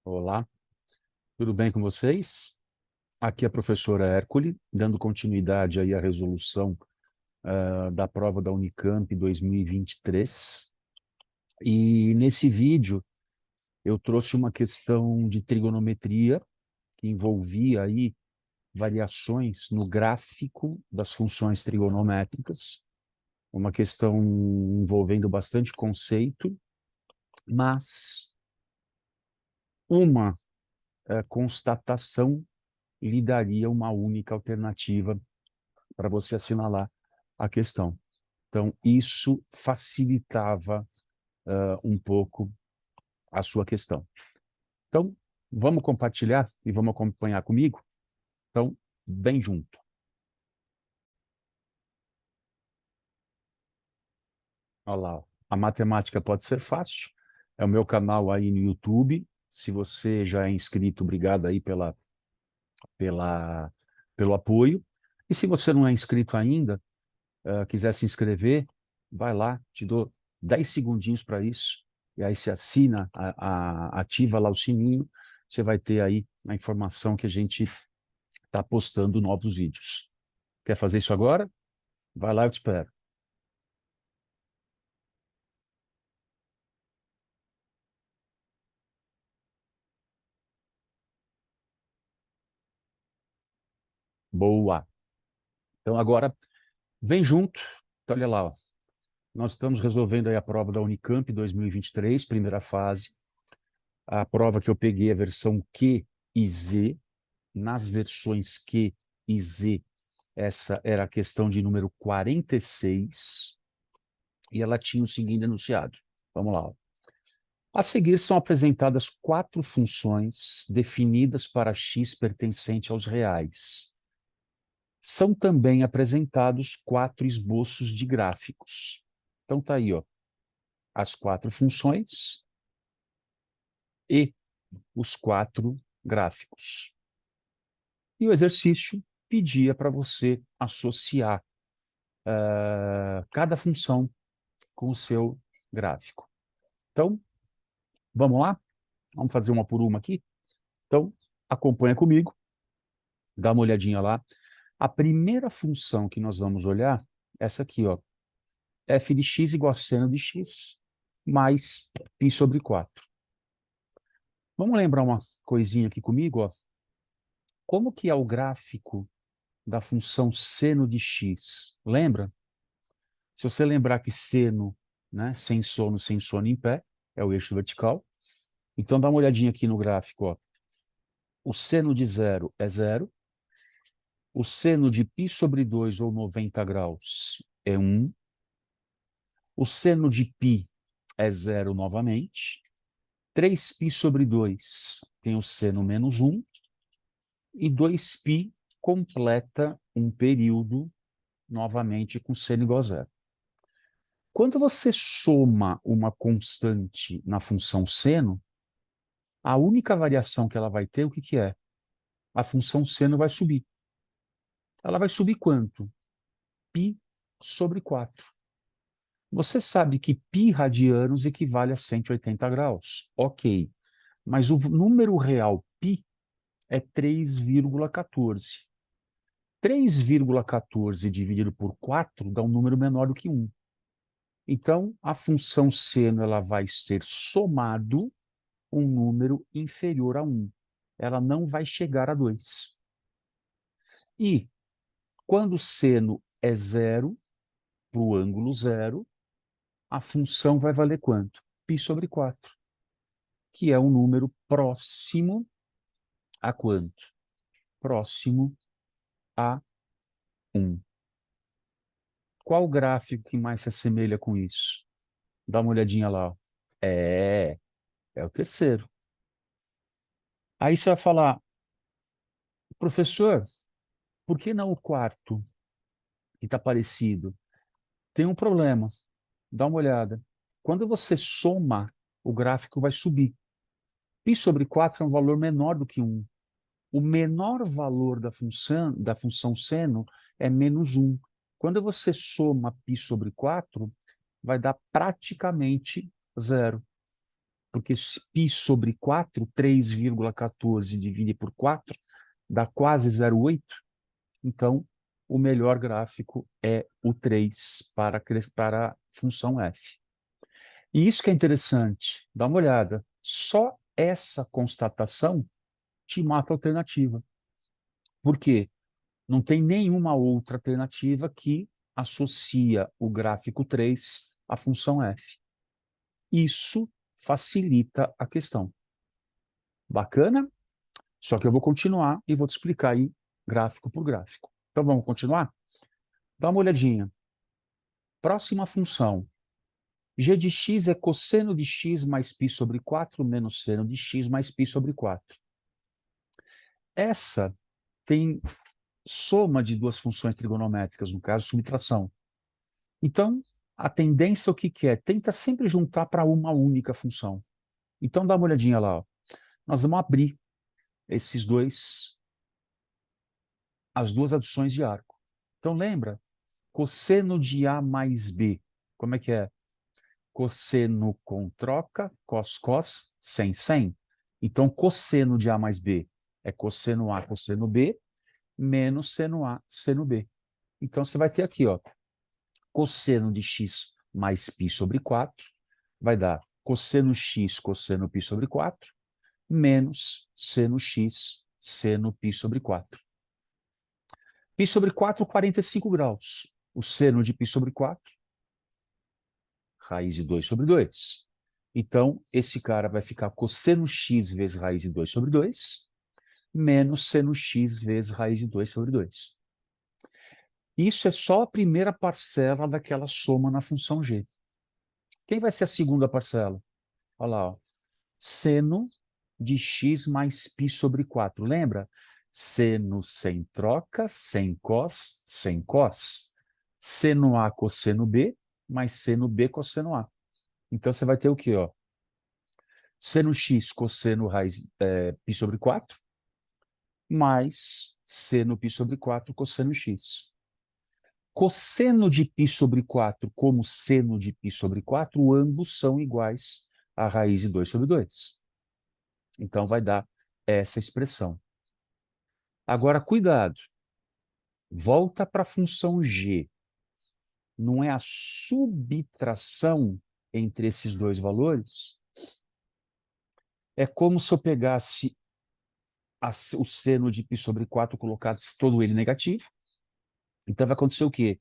Olá, tudo bem com vocês? Aqui é a professora Hércole, dando continuidade aí à resolução da prova da Unicamp 2023. E nesse vídeo eu trouxe uma questão de trigonometria que envolvia aí variações no gráfico das funções trigonométricas, uma questão envolvendo bastante conceito, mas uma constatação lhe daria uma única alternativa para você assinalar a questão. Então, isso facilitava um pouco a sua questão. Então, vamos compartilhar e vamos acompanhar comigo? Então, bem junto. Olha lá, ó. A matemática pode ser fácil. É o meu canal aí no YouTube. Se você já é inscrito, obrigado aí pela, pelo apoio. E se você não é inscrito ainda, quiser se inscrever, vai lá, te dou 10 segundinhos para isso, e aí você assina, ativa lá o sininho, você vai ter aí a informação que a gente está postando novos vídeos. Quer fazer isso agora? Vai lá, eu te espero. Boa. Então agora, vem junto. Então, olha lá, ó. Nós estamos resolvendo aí a prova da Unicamp 2023, primeira fase. A prova que eu peguei é a versão Q e Z. Nas versões Q e Z, essa era a questão de número 46, e ela tinha o seguinte enunciado. Vamos lá. Ó. A seguir são apresentadas 4 funções definidas para x pertencente aos reais. São também apresentados 4 esboços de gráficos. Então tá aí, ó, as 4 funções e os 4 gráficos. E o exercício pedia para você associar cada função com o seu gráfico. Então, vamos lá? Vamos fazer uma por uma aqui? Então, acompanha comigo, dá uma olhadinha lá. A primeira função que nós vamos olhar é essa aqui, ó. F de x igual a seno de x mais π sobre 4. Vamos lembrar uma coisinha aqui comigo, ó. Como que é o gráfico da função seno de x? Lembra? Se você lembrar que seno, né, sem sono em pé, é o eixo vertical. Então, dá uma olhadinha aqui no gráfico, ó. O seno de zero é zero. O seno de π sobre 2, ou 90 graus, é 1. O seno de π é zero novamente. 3π sobre 2 tem o seno menos 1. E 2π completa um período novamente com seno igual a zero. Quando você soma uma constante na função seno, a única variação que ela vai ter, o que que é? A função seno vai subir. Ela vai subir quanto? π sobre 4. Você sabe que π radianos equivale a 180 graus. Ok. Mas o número real π é 3,14. 3,14 dividido por 4 dá um número menor do que 1. Então, a função seno ela vai ser somado um número inferior a 1. Ela não vai chegar a 2. E quando o seno é zero, para o ângulo zero, a função vai valer quanto? π sobre 4, que é um número próximo a quanto? Próximo a 1. Qual gráfico que mais se assemelha com isso? Dá uma olhadinha lá. Ó. É o terceiro. Aí você vai falar, professor, por que não o quarto, que está parecido? Tem um problema. Dá uma olhada. Quando você soma, o gráfico vai subir. π sobre 4 é um valor menor do que 1. O menor valor da função seno é menos 1. Quando você soma π sobre 4, vai dar praticamente zero. porque π sobre 4, 3,14 divide por 4, dá quase 0,8. Então, o melhor gráfico é o 3 para a função f. E isso que é interessante, dá uma olhada. Só essa constatação te mata a alternativa. Por quê? Não tem nenhuma outra alternativa que associa o gráfico 3 à função f. Isso facilita a questão. Bacana? Só que eu vou continuar e vou te explicar aí gráfico por gráfico. Então vamos continuar? Dá uma olhadinha. Próxima função. G de x é cosseno de x mais π sobre 4 menos seno de x mais π sobre 4. Essa tem soma de duas funções trigonométricas, no caso, subtração. Então, a tendência o que é? Tenta sempre juntar para uma única função. Então, dá uma olhadinha lá. Ó. Nós vamos abrir as duas adições de arco. Então, lembra? Cosseno de A mais B. Como é que é? Cosseno com troca, cos, cos, sem, sem. Então, cosseno de A mais B é cosseno A, cosseno B, menos seno A, seno B. Então, você vai ter aqui, ó, cosseno de x mais π sobre 4, vai dar cosseno x, cosseno π sobre 4, menos seno x, seno π sobre 4. π sobre 4, 45 graus. O seno de π sobre 4, raiz de 2 sobre 2. Então, esse cara vai ficar cosseno x vezes raiz de 2 sobre 2, menos seno x vezes raiz de 2 sobre 2. Isso é só a primeira parcela daquela soma na função g. Quem vai ser a segunda parcela? Olha lá, ó. Seno de x mais π sobre 4. Lembra? Seno sem troca, sem cos, sem cos. Seno A cosseno B, mais seno B cosseno A. Então, você vai ter o quê? Ó? Seno x cosseno raiz π sobre 4, mais seno π sobre 4 cosseno x. Cosseno de π sobre 4 como seno de π sobre 4, ambos são iguais a raiz de 2 sobre 2. Então, vai dar essa expressão. Agora, cuidado. Volta para a função g. Não é a subtração entre esses dois valores? É como se eu pegasse o seno de π sobre 4 e colocasse todo ele negativo. Então, vai acontecer o quê?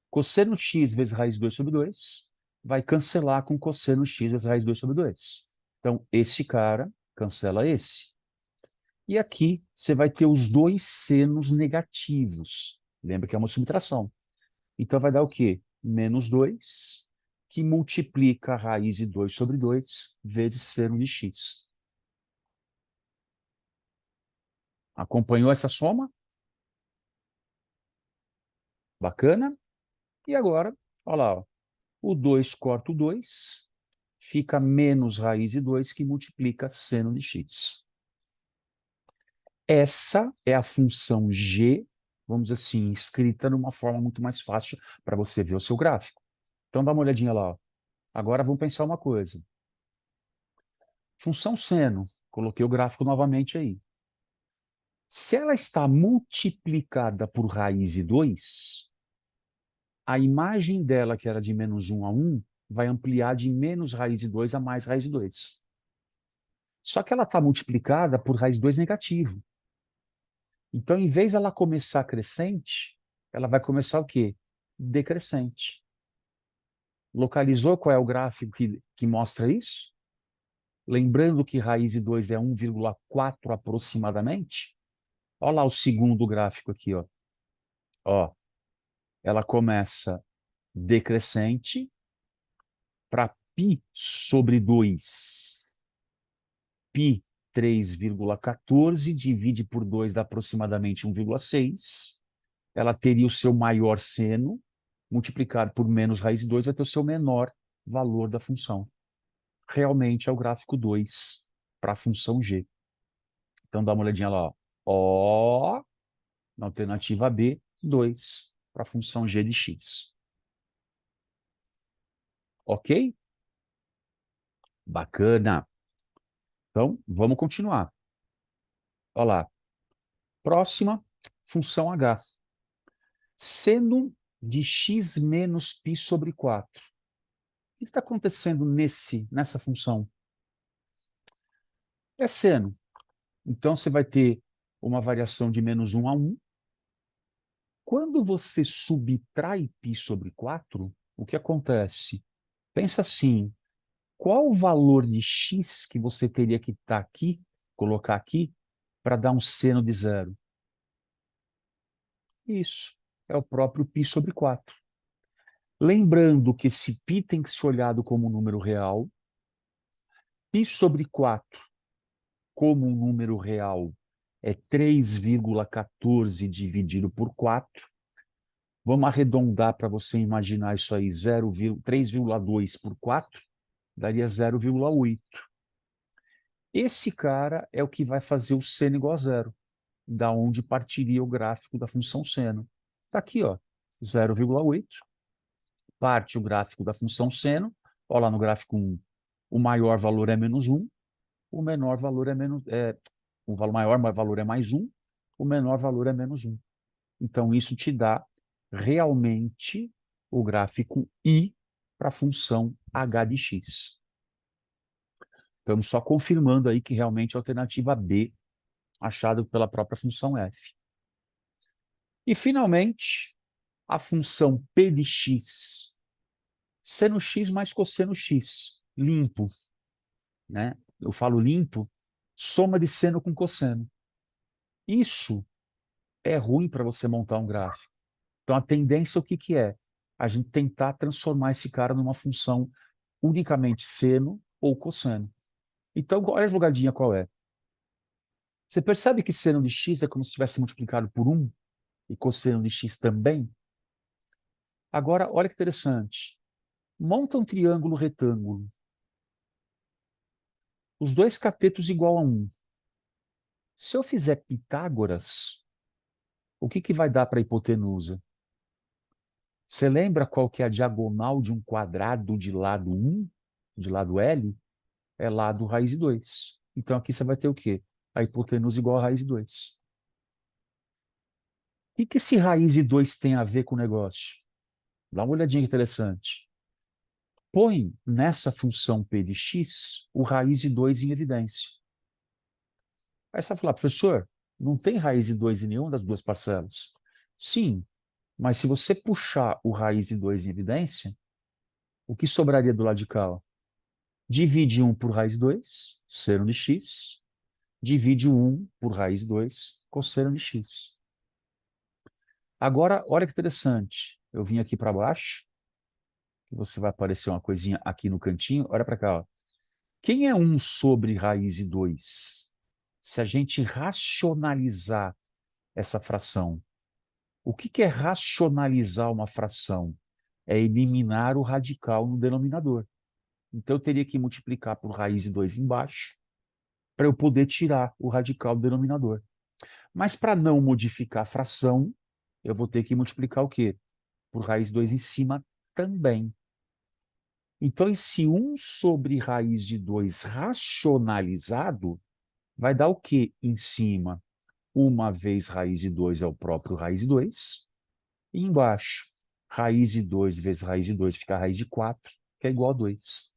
Cosseno x vezes raiz de 2 sobre 2 vai cancelar com cosseno x vezes raiz de 2 sobre 2. Então, esse cara cancela esse. E aqui você vai ter os dois senos negativos. Lembra que é uma subtração. Então vai dar o quê? Menos 2, que multiplica a raiz de 2 sobre 2 vezes seno de x. Acompanhou essa soma? Bacana? E agora, olha lá, ó. O 2 corta o 2, fica menos raiz de 2, que multiplica seno de x. Essa é a função g, vamos dizer assim, escrita de uma forma muito mais fácil para você ver o seu gráfico. Então dá uma olhadinha lá. Ó. Agora vamos pensar uma coisa. Função seno, coloquei o gráfico novamente aí. Se ela está multiplicada por raiz de 2, a imagem dela, que era de menos 1 a 1, vai ampliar de menos raiz de 2 a mais raiz de 2. Só que ela está multiplicada por raiz de 2 negativo. Então, em vez de ela começar crescente, ela vai começar o quê? Decrescente. Localizou qual é o gráfico que mostra isso? Lembrando que raiz de 2 é 1,4 aproximadamente. Olha lá o segundo gráfico aqui, ó. Ó, ela começa decrescente para π sobre 2. π 3,14 divide por 2 dá aproximadamente 1,6. Ela teria o seu maior seno, multiplicado por menos raiz de 2, vai ter o seu menor valor da função. Realmente é o gráfico 2 para a função g. Então dá uma olhadinha lá. Ó. O, na alternativa B, 2 para a função g de x. Ok? Bacana. Então, vamos continuar. Olha lá. Próxima, função h. Seno de x menos π sobre 4. O que está acontecendo nessa função? É seno. Então, você vai ter uma variação de menos 1 a 1. Quando você subtrai π sobre 4, o que acontece? Pensa assim, qual o valor de x que você teria que estar aqui, colocar aqui, para dar um seno de zero? Isso, é o próprio π sobre 4. Lembrando que esse π tem que ser olhado como um número real, π sobre 4 como um número real é 3,14 dividido por 4. Vamos arredondar para você imaginar isso aí, 3,2 por 4, daria 0,8. Esse cara é o que vai fazer o seno igual a zero, da onde partiria o gráfico da função seno. Está aqui, ó, 0,8, parte o gráfico da função seno, olha lá no gráfico 1, o maior valor é menos 1, o menor valor é menos... o maior valor é mais 1, o menor valor é menos 1. Então, isso te dá realmente o gráfico I para a função h de x. Estamos só confirmando aí que realmente é a alternativa B, achada pela própria função f. E, finalmente, a função p de x. Seno x mais cosseno x, limpo. Né? Eu falo limpo, soma de seno com cosseno. Isso é ruim para você montar um gráfico. Então, a tendência, o que que é? A gente tentar transformar esse cara numa função unicamente seno ou cosseno. Então, olha a jogadinha qual é. Você percebe que seno de x é como se tivesse multiplicado por 1 e cosseno de x também? Agora, olha que interessante. Monta um triângulo retângulo. Os dois catetos igual a 1. Se eu fizer Pitágoras, o que que vai dar para a hipotenusa? Você lembra qual que é a diagonal de um quadrado de lado 1, de lado L? É lado raiz de 2. Então aqui você vai ter o quê? A hipotenusa igual a raiz de 2. O que esse raiz de 2 tem a ver com o negócio? Dá uma olhadinha que interessante. Põe nessa função p de x o raiz de 2 em evidência. Aí você vai falar, professor, não tem raiz de 2 em nenhuma das duas parcelas? Sim, mas se você puxar o raiz de 2 em evidência, o que sobraria do lado de cá? Ó? Divide 1 por raiz de 2, seno de x. Divide 1 por raiz de 2, cosseno de x. Agora, olha que interessante. Eu vim aqui para baixo, que você vai aparecer uma coisinha aqui no cantinho. Olha para cá. Ó. Quem é 1 sobre raiz de 2? Se a gente racionalizar essa fração. O que é racionalizar uma fração? É eliminar o radical no denominador. Então, eu teria que multiplicar por raiz de 2 embaixo para eu poder tirar o radical do denominador. Mas para não modificar a fração, eu vou ter que multiplicar o quê? Por raiz de 2 em cima também. Então, esse 1 sobre raiz de 2 racionalizado vai dar o quê em cima? Uma vez raiz de 2 é o próprio raiz de 2. E embaixo, raiz de 2 vezes raiz de 2 fica raiz de 4, que é igual a 2.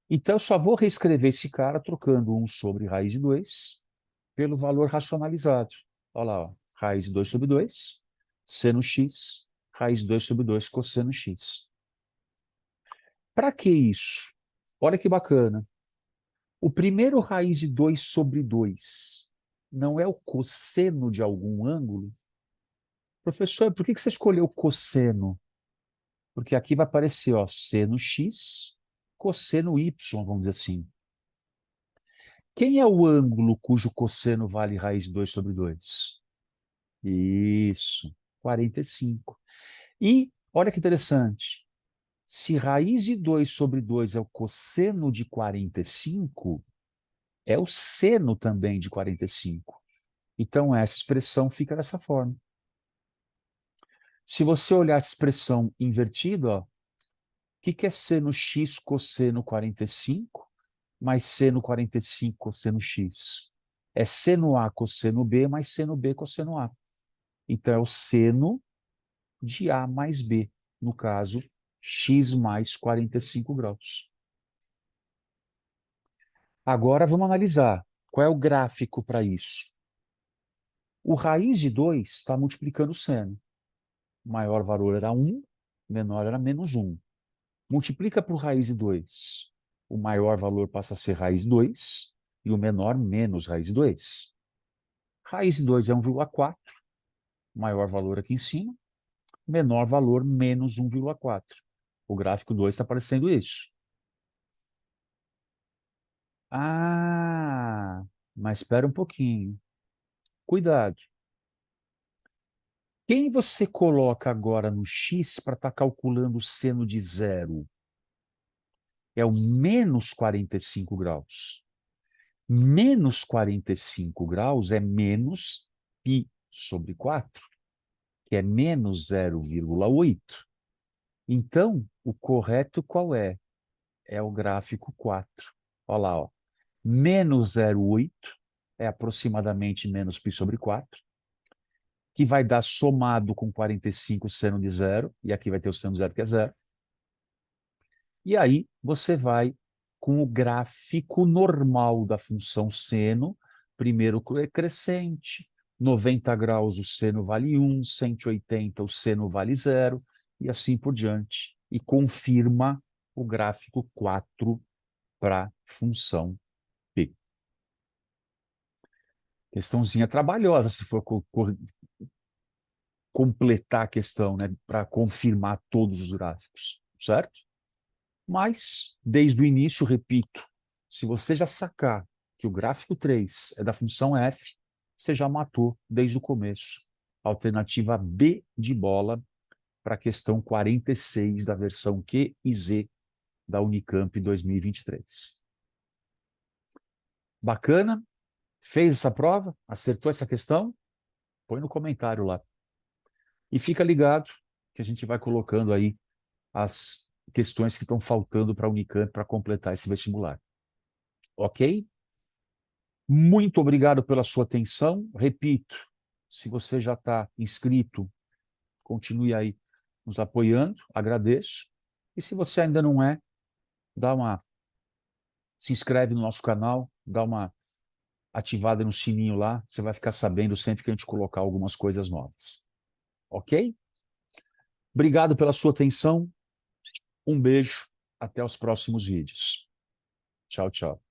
Então, eu só vou reescrever esse cara trocando 1 sobre raiz de 2 pelo valor racionalizado. Olha lá, ó. Raiz de 2 sobre 2, seno x, raiz de 2 sobre 2, cosseno x. Para que isso? Olha que bacana. O primeiro raiz de 2 sobre 2 não é o cosseno de algum ângulo? Professor, por que você escolheu cosseno? Porque aqui vai aparecer, ó, seno x, cosseno y, vamos dizer assim. Quem é o ângulo cujo cosseno vale raiz de 2 sobre 2? Isso, 45. E, olha que interessante, se raiz de 2 sobre 2 é o cosseno de 45, é o seno também de 45. Então, essa expressão fica dessa forma. Se você olhar a expressão invertida, ó, o que é seno x cosseno 45? mais seno 45 cosseno x. É seno A cosseno B mais seno B cosseno A. Então, é o seno de A mais B. No caso, x mais 45 graus. Agora, vamos analisar. Qual é o gráfico para isso? O raiz de 2 está multiplicando o seno. O maior valor era 1, menor era menos 1. Multiplica por raiz de 2. O maior valor passa a ser raiz de 2 e o menor menos raiz de 2. Raiz de 2 é 1,4. Maior valor aqui em cima. Menor valor menos 1,4. O gráfico 2 está aparecendo isso. Ah, mas espera um pouquinho. Cuidado. Quem você coloca agora no x para estar calculando o seno de zero? É o menos 45 graus. Menos 45 graus é menos π sobre 4, que é menos 0,8. Então, o correto qual é? É o gráfico 4. Olha lá, ó. Menos 0,8 é aproximadamente menos π sobre 4, que vai dar somado com 45 seno de zero, e aqui vai ter o seno de zero que é zero. E aí você vai com o gráfico normal da função seno, primeiro crescente, 90 graus o seno vale 1, 180 o seno vale 0, e assim por diante. E confirma o gráfico 4 para a função P. Questãozinha trabalhosa, se for completar a questão, né, para confirmar todos os gráficos, certo? Mas, desde o início, repito, se você já sacar que o gráfico 3 é da função f, você já matou desde o começo. Alternativa B de bola para a questão 46 da versão Q e Z da Unicamp 2023. Bacana? Fez essa prova? Acertou essa questão? Põe no comentário lá. E fica ligado que a gente vai colocando aí as questões que estão faltando para a Unicamp para completar esse vestibular. Ok? Muito obrigado pela sua atenção. Repito, se você já está inscrito, continue aí nos apoiando, agradeço. E se você ainda não é, se inscreve no nosso canal, dá uma ativada no sininho lá, você vai ficar sabendo sempre que a gente colocar algumas coisas novas. Ok? Obrigado pela sua atenção. Um beijo. Até os próximos vídeos. Tchau, tchau.